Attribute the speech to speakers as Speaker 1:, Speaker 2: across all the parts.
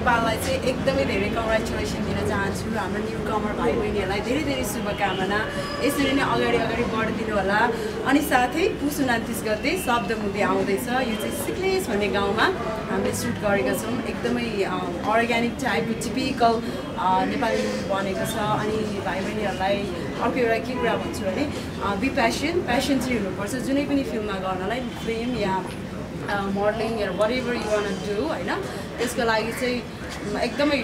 Speaker 1: नेपाललाई चाहिँ एकदमै धेरै कङ्ग्रेचुलेसन दिन चाहन्छु हाम्रो न्यू कमर भाइ बहिनीहरूलाई धेरै धेरै शुभकामना यसरी नै अगाडि अगाडि बढिदिनु होला अनि साथै पुस 29 गते शब्द मुभी आउँदैछ यो चाहिँ सिक्लेस भन्ने गाउँमा हामीले सुट गरेका छौँ एकदमै अर्ग्यानिक टाइपको टिपिकल नेपाली मुभी बनेको छ अनि भाइ बहिनीहरूलाई अर्को एउटा के कुरा भन्छु भने बी प्यासन चाहिँ हुनुपर्छ जुनै पनि फिल्ममा गर्नलाई फिल्म या मोडलिङ या whatever you want do होइन त्यसको लागि चाहिँ एकदमै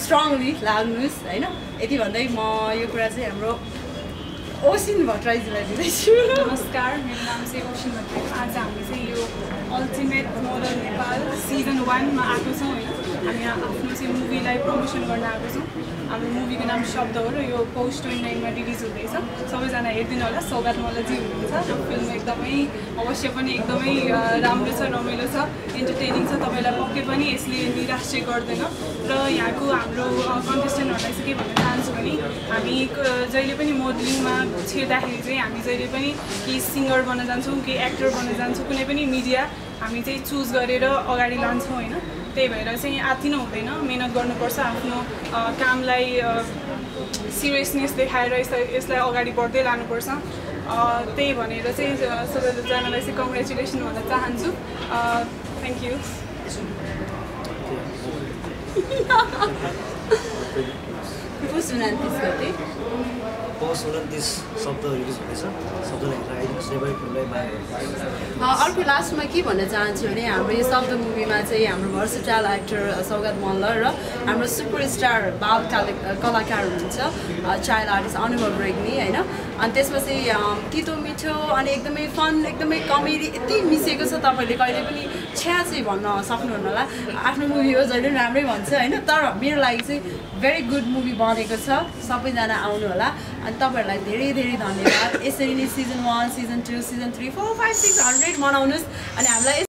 Speaker 1: स्ट्रङली लाग्नुहोस् होइन यति भन्दै म यो कुरा चाहिँ हाम्रो ओसिन भट्टराईजीलाई दिँदैछु
Speaker 2: नमस्कार मेरो नाम चाहिँ ओसिन भट्टराई आज हामी चाहिँ यो अल्टिमेट मोडल नेपाल सिजन 1 मा आएको छौँ होइन हामी आफ्नो चाहिँ मुभीलाई प्रमोसन गर्न आएको छौँ हाम्रो मुभीको नाम शब्द हो र यो पोस्ट 29 मा रिलिज हुँदैछ सबैजना हेरिदिनु होला सौगात मल्लजी हुनुहुन्छ यो फिल्म एकदमै अवश्य पनि एकदमै राम्रो छ रमाइलो छ इन्टरटेनिङ छ तपाईँलाई पक्कै पनि यसले निराश चाहिँ गर्दैन र यहाँको हाम्रो कन्टेस्टेन्टहरूलाई चाहिँ के भन्न चाहन्छु भने हामी जहिले पनि मोडलिङमा छिर्दाखेरि चाहिँ हामी जहिले पनि कि सिङ्गर बन्न जान्छौँ कि एक्टर बन्न जान्छौँ कुनै पनि मिडिया हामी चाहिँ चुज गरेर अगाडि लान्छौँ होइन त्यही भएर चाहिँ आत्तिनु हुँदैन मेहनत गर्नुपर्छ आफ्नो कामलाई सिरियसनेस देखाएर यसलाई अगाडि बढ्दै लानुपर्छ त्यही भनेर चाहिँ सबैजनालाई चाहिँ कङ्ग्रेचुलेसन भन्न चाहन्छु थ्याङ्क यू
Speaker 1: पुस 29 गते
Speaker 3: पोस्ट 29 शब्द रिलिज हुँदैछ शब्दलाई हेरेर आइदिनुहोस् नेपाली फिल्मलाई माया
Speaker 1: अर्को लास्टमा के भन्न चाहन्छु भने हाम्रो यो शब्द मुभीमा चाहिँ हाम्रो भर्सटाइल एक्टर सौगात मल्ल र हाम्रो सुपरस्टार बाल कलाकार हुनुहुन्छ चाइल्ड आर्टिस्ट अनुभव रेग्मी होइन अनि त्यसपछि तितो मिठो अनि एकदमै फन एकदमै कमेडी यति मिसिएको छ तपाईँले कहिले पनि छ्या चाहिँ भन्न सक्नुहुन्न होला आफ्नो मुभी हो जहिले पनि राम्रै भन्छ होइन तर मेरो लागि चाहिँ भेरी गुड मुभी बनेको छ सबैजना आउनु होला अनि तपाईँहरूलाई धेरै धेरै धन्यवाद यसरी नै सिजन 1 सिजन 2 सिजन 3 4 5 6 100 मनाउनुहोस् अनि हामीलाई